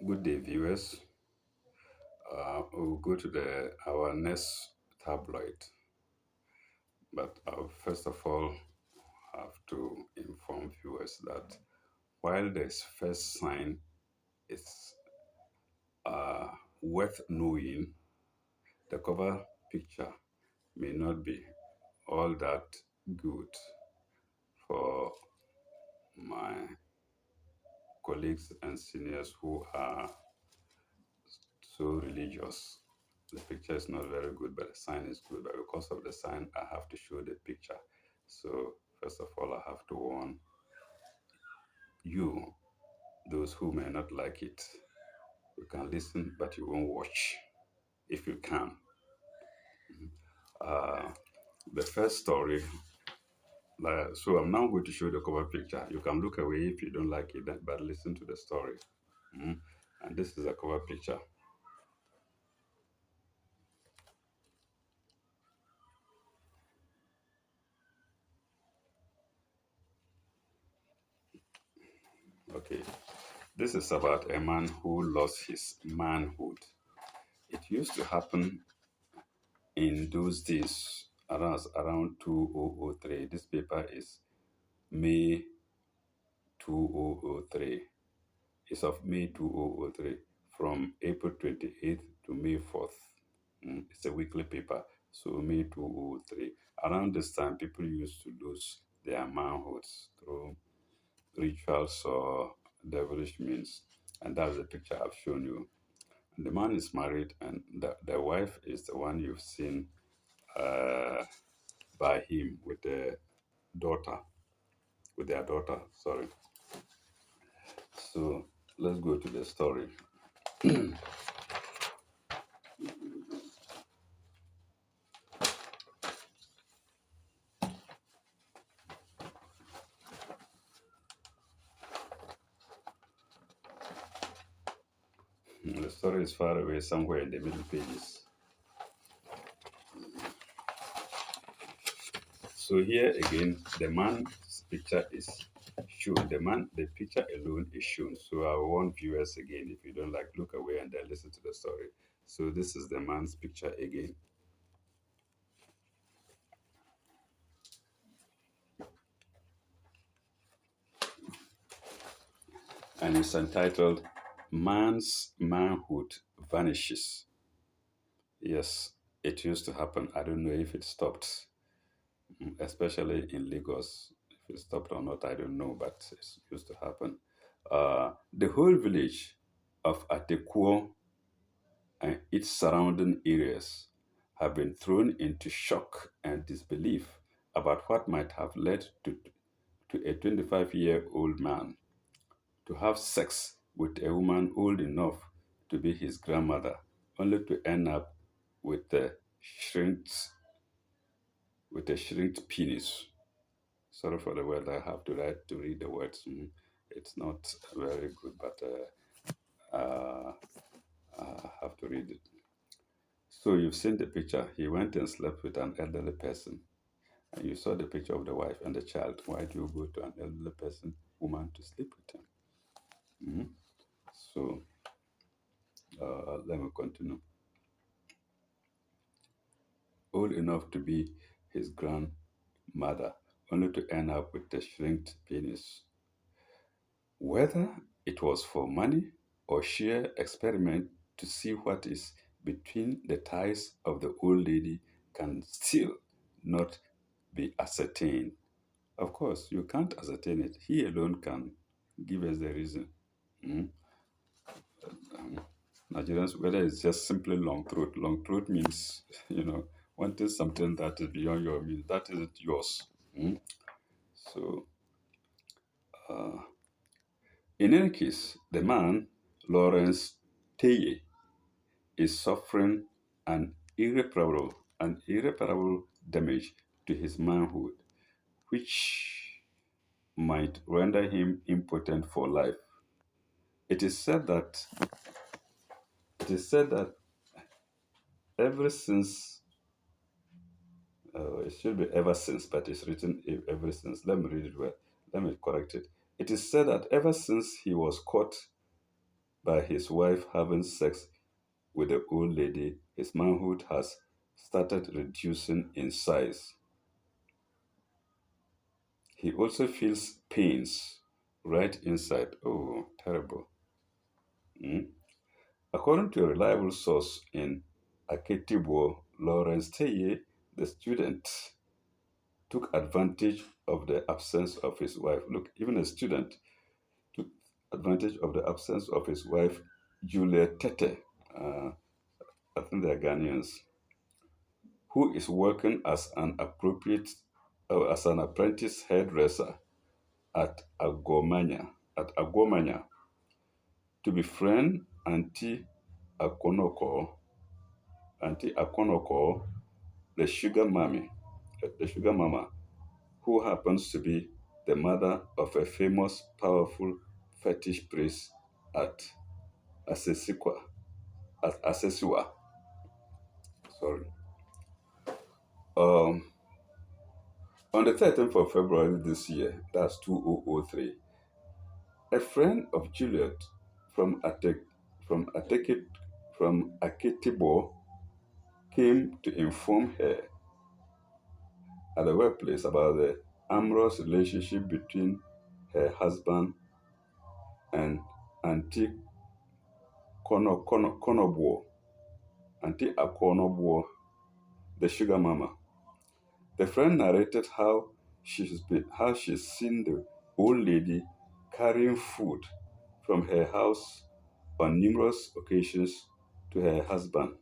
Good day, viewers. We'll go to the our next tabloid, but first of all, have to inform viewers that while this first sign is uh, worth knowing, the cover picture may not be all that good for my colleagues and seniors who are so religious. The picture is not very good, but the sign is good. But because of the sign, I have to show the picture. So, first of all, I have to warn you, those who may not like it. You can listen, but you won't watch if you can. Uh, the first story, so I'm now going to show the cover picture. You can look away if you don't like it, but listen to the story. Mhm. And this is a cover picture. Okay. This is about a man who lost his manhood. It used to happen in those days, around 2003. This paper is May 2003. It's of May 2003 from April 28th to May 4th. It's a weekly paper. So May 2003. Around this time, people used to lose their manhoods through rituals or devilish means. And that's the picture I've shown you. And the man is married, and the wife is the one you've seen uh, by him with daughter, with their daughter. Sorry. So let's go to the story. The story is far away, somewhere in the middle pages. So here again, the man's picture is shown. The picture alone is shown. So I warn viewers again, if you don't like, look away and then listen to the story. So this is the man's picture again. And it's entitled Man's Manhood Vanishes. Yes, it used to happen. I don't know if it stopped, especially in Lagos. If it stopped or not, I don't know, but it used to happen. The whole village of Atekuo and its surrounding areas have been thrown into shock and disbelief about what might have led to a 25-year-old man to have sex with a woman old enough to be his grandmother, only to end up with a shrinked shrinked penis. Sorry for the word. I have to write to read the words. It's not very good, but I have to read it. So you've seen the picture. He went and slept with an elderly person, and you saw the picture of the wife and the child. Why do you go to an elderly person, woman, to sleep with him? So let me continue. Old enough to be his grandmother, only to end up with a shrinked penis. Whether it was for money or sheer experiment to see what is between the thighs of the old lady can still not be ascertained. Of course, you can't ascertain it. He alone can give us the reason. Mm. Nigerians, whether it's just simply long throat. Long throat means, wanting something that is beyond your means. That isn't yours. Mm. So, in any case, the man, Lawrence Teye, is suffering an irreparable damage to his manhood, which might render him impotent for life. It is said that ever since it should be ever since, but it's written ever since. Let me read it well. Let me correct it. It is said that ever since he was caught by his wife having sex with the old lady, his manhood has started reducing in size. He also feels pains right inside. Oh, terrible. Mm. According to a reliable source in Aketibo, Lawrence Teye, the student, took advantage of the absence of his wife. Look, even a student took advantage of the absence of his wife, Juliet Tete. Uh, I think they're Ghanaians, who is working as an apprentice hairdresser at Agomanya to befriend Akonoko, Auntie Akonoko, the sugar mama, who happens to be the mother of a famous, powerful fetish priest at Asesiqua, at Asesiwa. Sorry. Um, on the 13th of February this year, that's 2003, a friend of Juliet from Atek, from Ateke, from Aketibo came to inform her at the workplace about the amorous relationship between her husband and Auntie Konobuo, Auntie Akonobuo, the sugar mama. The friend narrated how she's seen the old lady carrying food from her house on numerous occasions to her husband.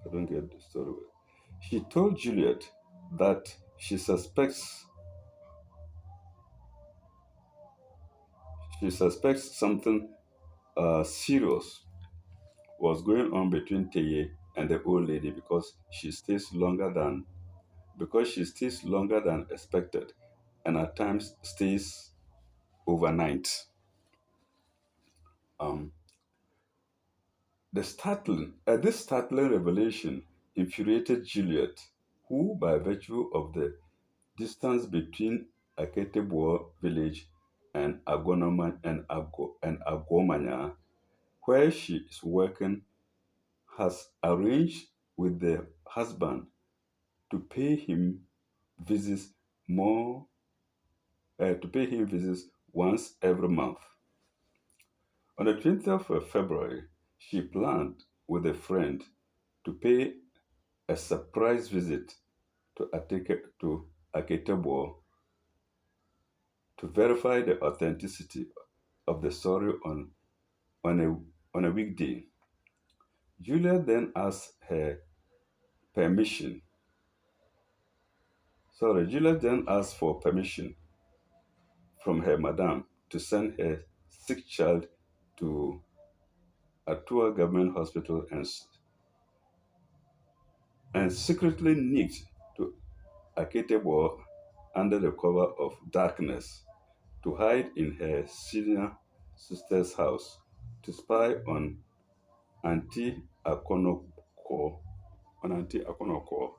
I don't get the story. She told Juliet that she suspects something serious was going on between Teye and the old lady because she stays longer than expected and at times stays overnight. Um, this startling revelation infuriated Juliet, who, by virtue of the distance between Aketeboa village and Agomanya, where she is working, has arranged with the husband to pay him visits more to pay him visits once every month. On the 20th of February, she planned with a friend to pay a surprise visit to Aketebo to verify the authenticity of the story on, on a weekday. Julia then asked her permission. Julia then asked for permission from her madam to send her sick child to Atua Government Hospital and secretly nicked to Aketebo under the cover of darkness to hide in her senior sister's house to spy Auntie Akonoko, on Auntie Akonoko.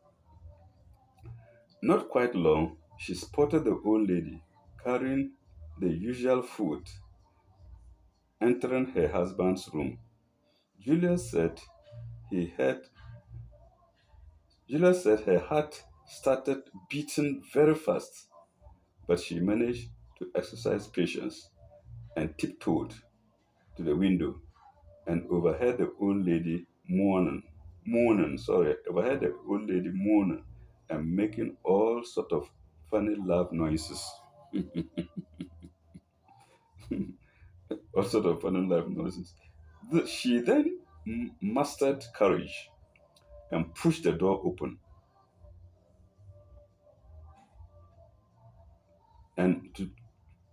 Not quite long, she spotted the old lady carrying the usual food entering her husband's room. Julia said he had Julia said her heart started beating very fast, but she managed to exercise patience and tiptoed to the window and overheard the old lady moaning and making all sort of funny loud noises. All sort of funny loud noises. She then mustered courage and pushed the door open. And to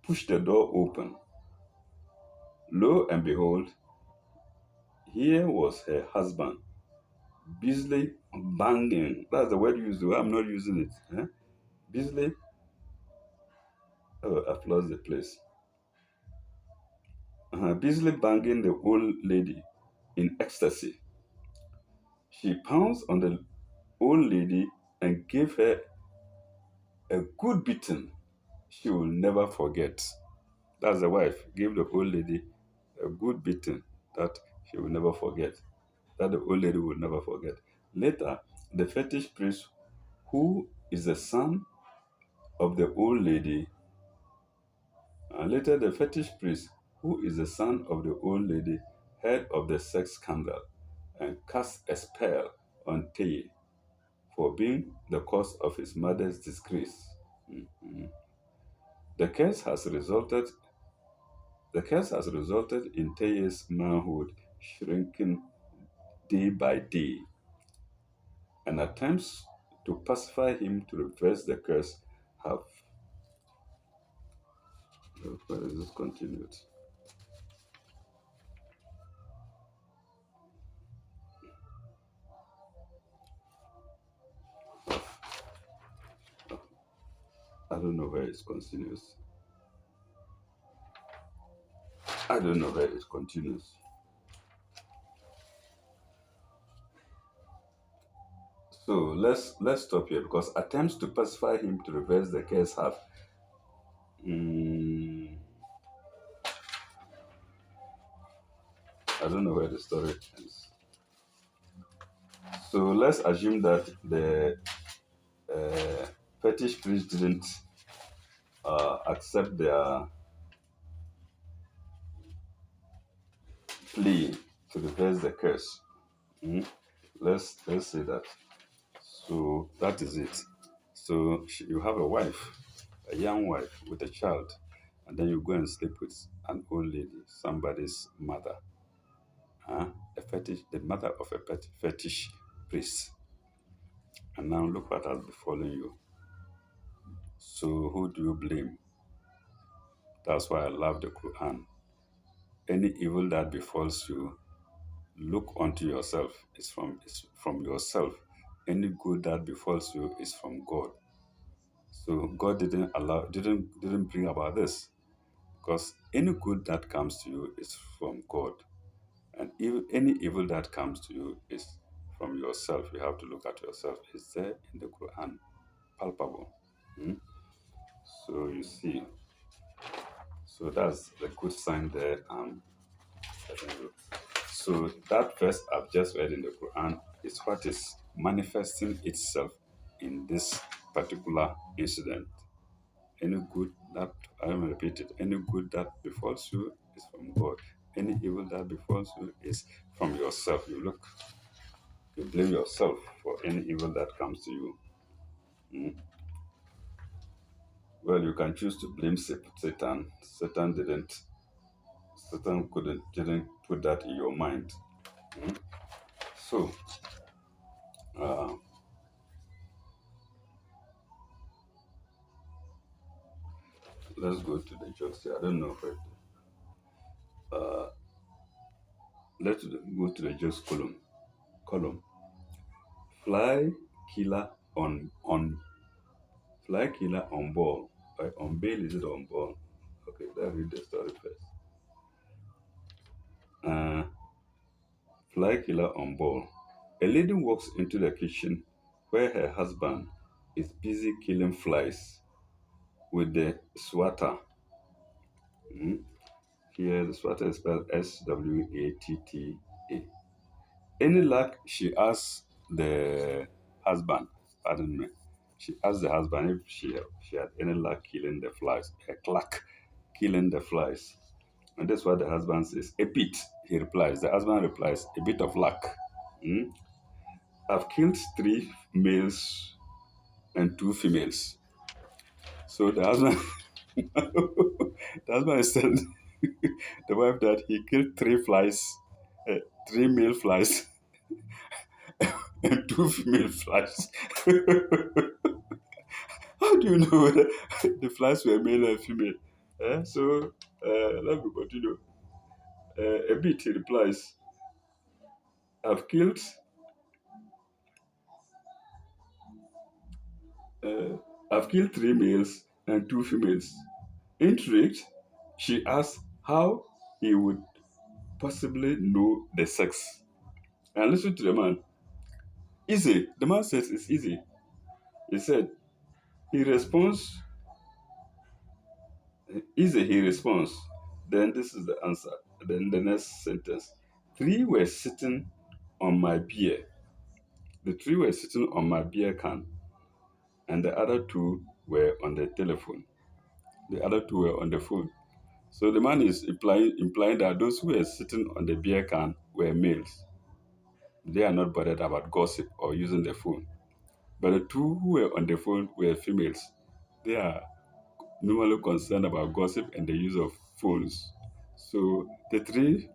push the door open, lo and behold, here was her husband busily banging. That's the word used. I'm not using it. Busily, oh, I've lost the place. Busily banging the old lady in ecstasy. She pounced on the old lady and gave her a good beating she will never forget. That's the wife, gave the old lady a good beating that she will never forget, that the old lady will never forget. Later, the fetish priest, who is the son of the old lady, later the fetish priest, who is the son of the old lady, heard of the sex scandal and cast a spell on Teye for being the cause of his mother's disgrace. Mhm. The curse has resulted the curse has resulted in Teye's manhood shrinking day by day, and attempts to pacify him to reverse the curse have. Where is this continued? I don't know where it continues. I don't know where it continues. So let's stop here because attempts to pacify him to reverse the curse have. Mm, I don't know where the story ends. So let's assume that the fetish priest didn't accept their plea to reverse the curse. Mm. Let's say that. So that is it. So you have a wife, a young wife with a child, and then you go and sleep with an old lady, somebody's mother, a fetish, the mother of a fetish priest. And now look what has befallen you. So who do you blame? That's why I love the Quran. Any evil that befalls you, look unto yourself. It's from yourself. Any good that befalls you is from God. So God didn't bring about this, because any good that comes to you is from God, and any evil that comes to you is from yourself. You have to look at yourself. It's there in the Quran, palpable. Hmm? So you see, so that's the good sign there. Telling you. So that verse I've just read in the Quran is what is manifesting itself in this particular incident. Any good that, I will repeat it, any good that befalls you is from God. Any evil that befalls you is from yourself. You blame yourself for any evil that comes to you. Mm. Well, you can choose to blame Satan. Satan didn't put that in your mind. Mm. So, uh, let's go to the jokes here. I don't know if let's go to the jokes column. Column. Fly killer on fly killer on ball. On bail is it on ball? Okay, let's read the story first. Uh, Fly killer on ball. A lady walks into the kitchen where her husband is busy killing flies with the swatter. Mm. Here, the swatter is spelled Swatta. Any luck, she asks the husband, pardon me, she asked the husband if she had any luck killing the flies, a luck killing the flies. And that's what the husband says. A bit, he replies. The husband replies, a bit of luck. Hmm? I've killed three males and two females. So the husband, the husband is telling the wife that he killed three flies, uh, three male flies and two female flies. How do you know whether the flies were male and female? So let me continue. A bit, he replies, I've killed uh, I've killed three males and two females. Intrigued, she asked how he would possibly know the sex. And listen to the man. Easy. The man says it's easy. He said, he responds Easy, he responds. Then this is the answer. Then the next sentence. Three were sitting on my beer. The three were sitting on my beer can, and the other two were on the telephone. The other two were on the phone. So the man is implying that those who were sitting on the beer can were males. They are not bothered about gossip or using the phone. But the two who were on the phone were females. They are normally concerned about gossip and the use of phones. So the three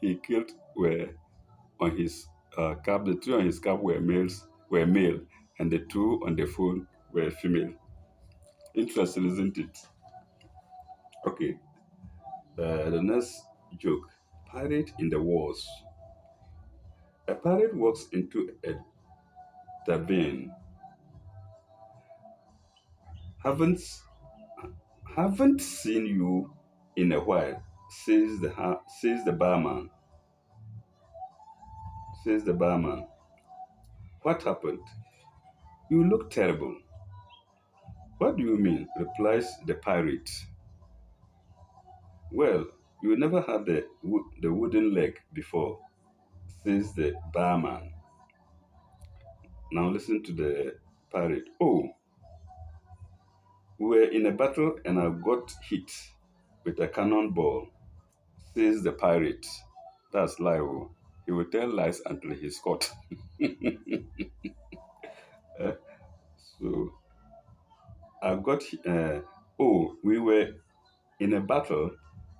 he killed were on his cab. The two on his cab were male, and the two on the phone were female. Interesting, isn't it? Okay. The next joke: pirate in the wars. A pirate walks into a tavern. Haven't haven't seen you in a while, says the barman. Says the barman. What happened? You look terrible. What do you mean? Replies the pirate. Well, you never had the wooden leg before, says the barman. Now listen to the pirate. Oh, we were in a battle and I got hit with a cannonball, says the pirate. That's lie. Oh. He will tell lies until he's caught. Eh, so I got. Oh, we were in a battle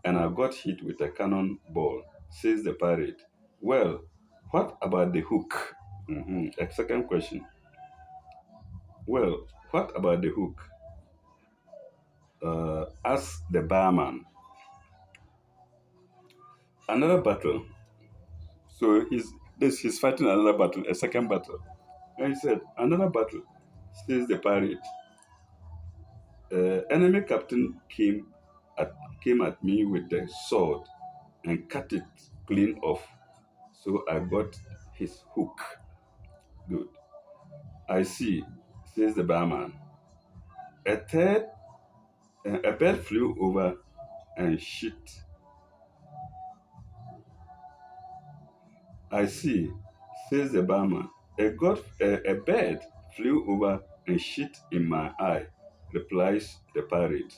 and I got hit with a cannonball, says the pirate. Well, what about the hook? A second question. Well, what about the hook? Asks the barman. Another battle. So he's fighting another battle, a second battle. And he said, another battle, says the pirate. Enemy captain at came at me with the sword and cut it clean off. So I got his hook. Good. I see, says the barman. A third, a bird flew over and shit. I see, says the barman. A bird flew over and shit in my eye, replies the pirate.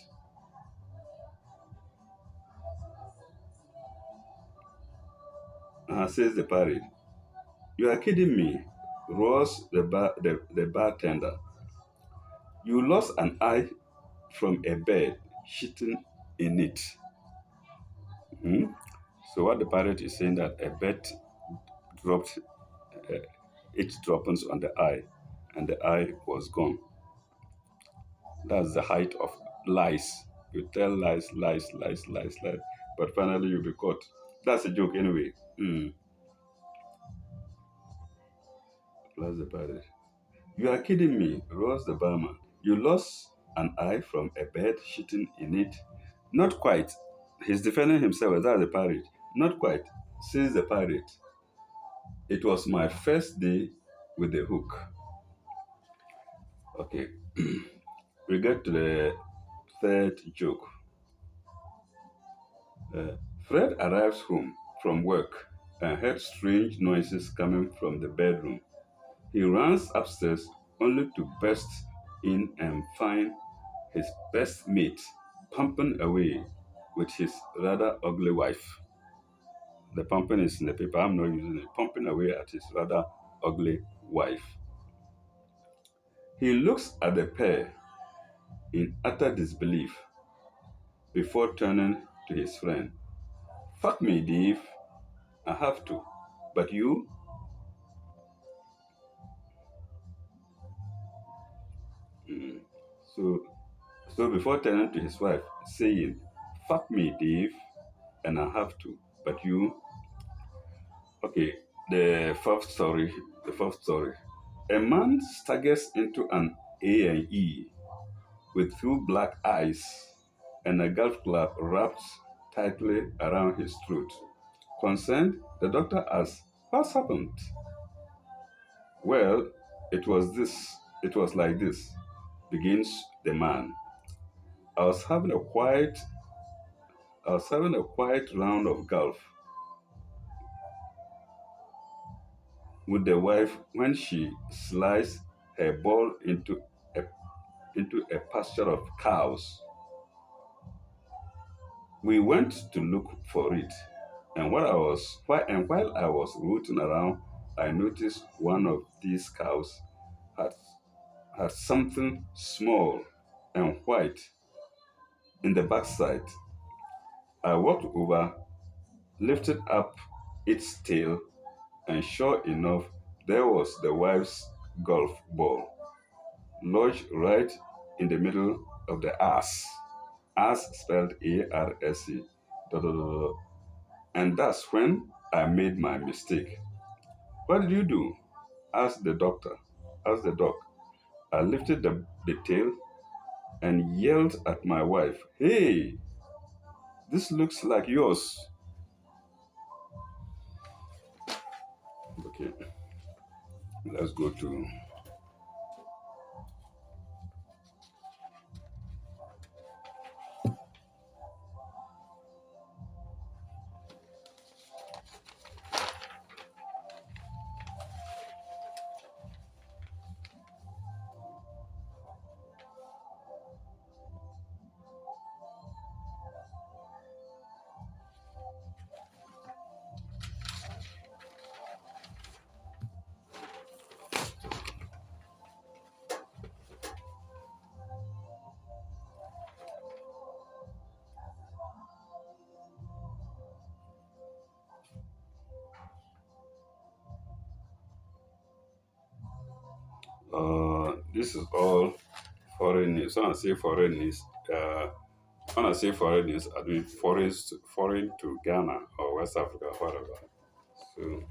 Says the pirate. You are kidding me, roars the bartender. You lost an eye from a bird shitting in it. Hmm? So what the pirate is saying that a bird dropped uh, its droppings on the eye, and the eye was gone. That's the height of lies. You tell lies, lies, lies, lies, lies, but finally you'll be caught. That's a joke anyway. Plus the pirate. You are kidding me, roars the barman. You lost an eye from a bird shitting in it? Not quite. He's defending himself. That's the pirate. Not quite, says the pirate. It was my first day with the hook. Okay, we get to the third joke. Fred arrives home from work and heard strange noises coming from the bedroom. He runs upstairs only to burst in and find his best mate pumping away with his rather ugly wife. The pumping is in the paper, I'm not using it. Pumping away at his rather ugly wife. He looks at the pair in utter disbelief before turning to his friend. Fuck me, Dave. I have to. But you? Mm. So, so before turning to his wife, saying, fuck me, Dave, and I have to. But you? Okay, the fourth story. A man staggers into an A&E with two black eyes and a golf club wrapped tightly around his throat. Concerned, the doctor asks, what's happened? Well, it was like this, begins the man. I was having a quiet I was having a quiet round of golf with the wife when she sliced her ball into a pasture of cows. We went to look for it, and while I was rooting around, I noticed one of these cows had had something small and white in the backside. I walked over, lifted up its tail, and sure enough, there was the wife's golf ball lodged right in the middle of the ass. Ass spelled ARSE. Dot, dot, dot, dot. And that's when I made my mistake. What did you do? Asked the doctor. Asked the dog. I lifted the tail and yelled at my wife, "Hey, this looks like yours." Okay, let's go to. This is all foreign news. When I say foreign news, when I say foreign news, I mean foreign to Ghana or West Africa, whatever. So,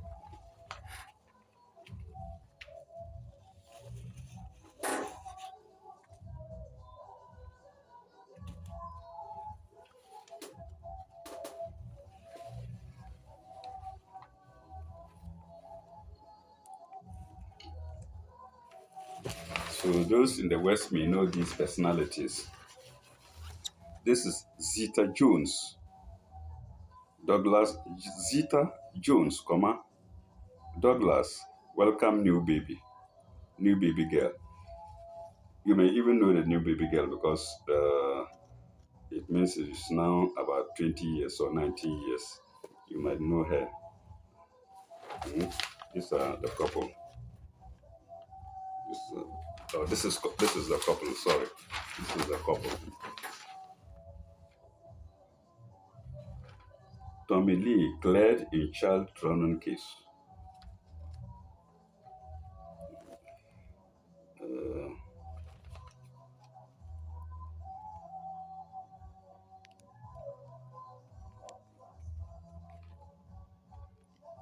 so those in the West may know these personalities. This is Zita Jones, Douglas Zita Jones, Douglas. Welcome, new baby girl. You may even know the new baby girl because it means it's now about 20 years or 90 years. You might know her. Mhm. These are the couple. This is the couple. Sorry, this is the couple. Tommy Lee cleared in child drowning case. Uh,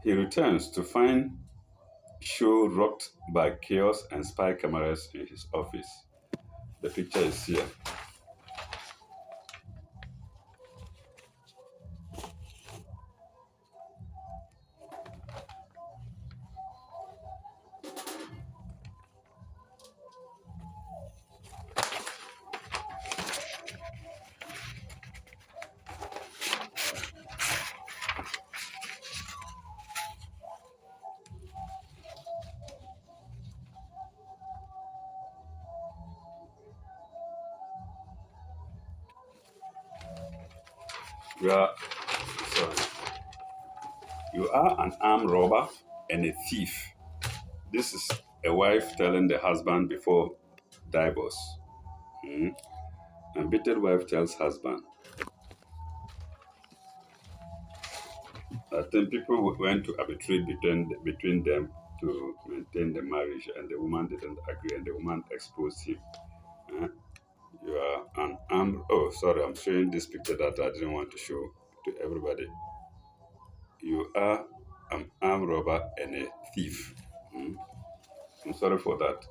he returns to find show rocked by chaos and spy cameras in his office. The picture is here. You are sorry. You are an armed robber and a thief. This is a wife telling the husband before divorce. Mhm. And bitter wife tells husband. I think people went to arbitrate between them to maintain the marriage, and the woman didn't agree, and the woman exposed him. Eh? You are an armed. Oh, sorry, I'm showing this picture that I didn't want to show to everybody. You are an armed robber and a thief. Mm. I'm sorry for that.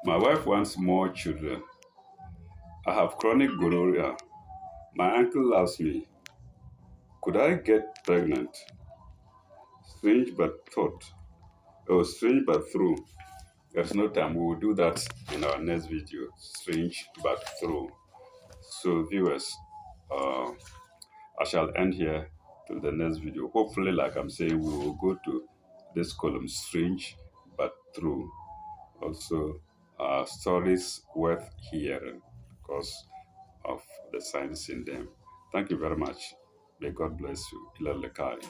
My wife wants more children. I have chronic gonorrhea. My uncle asked me, could I get pregnant? Strange but thought. Oh, strange but true. There's no time. We will do that in our next video. Strange but true. So, viewers, uh, I shall end here till the next video. Hopefully, like I'm saying, we will go to this column strange but true. Also, stories worth hearing because of the science in them. Thank you very much. May God bless you. Ilal Lekari.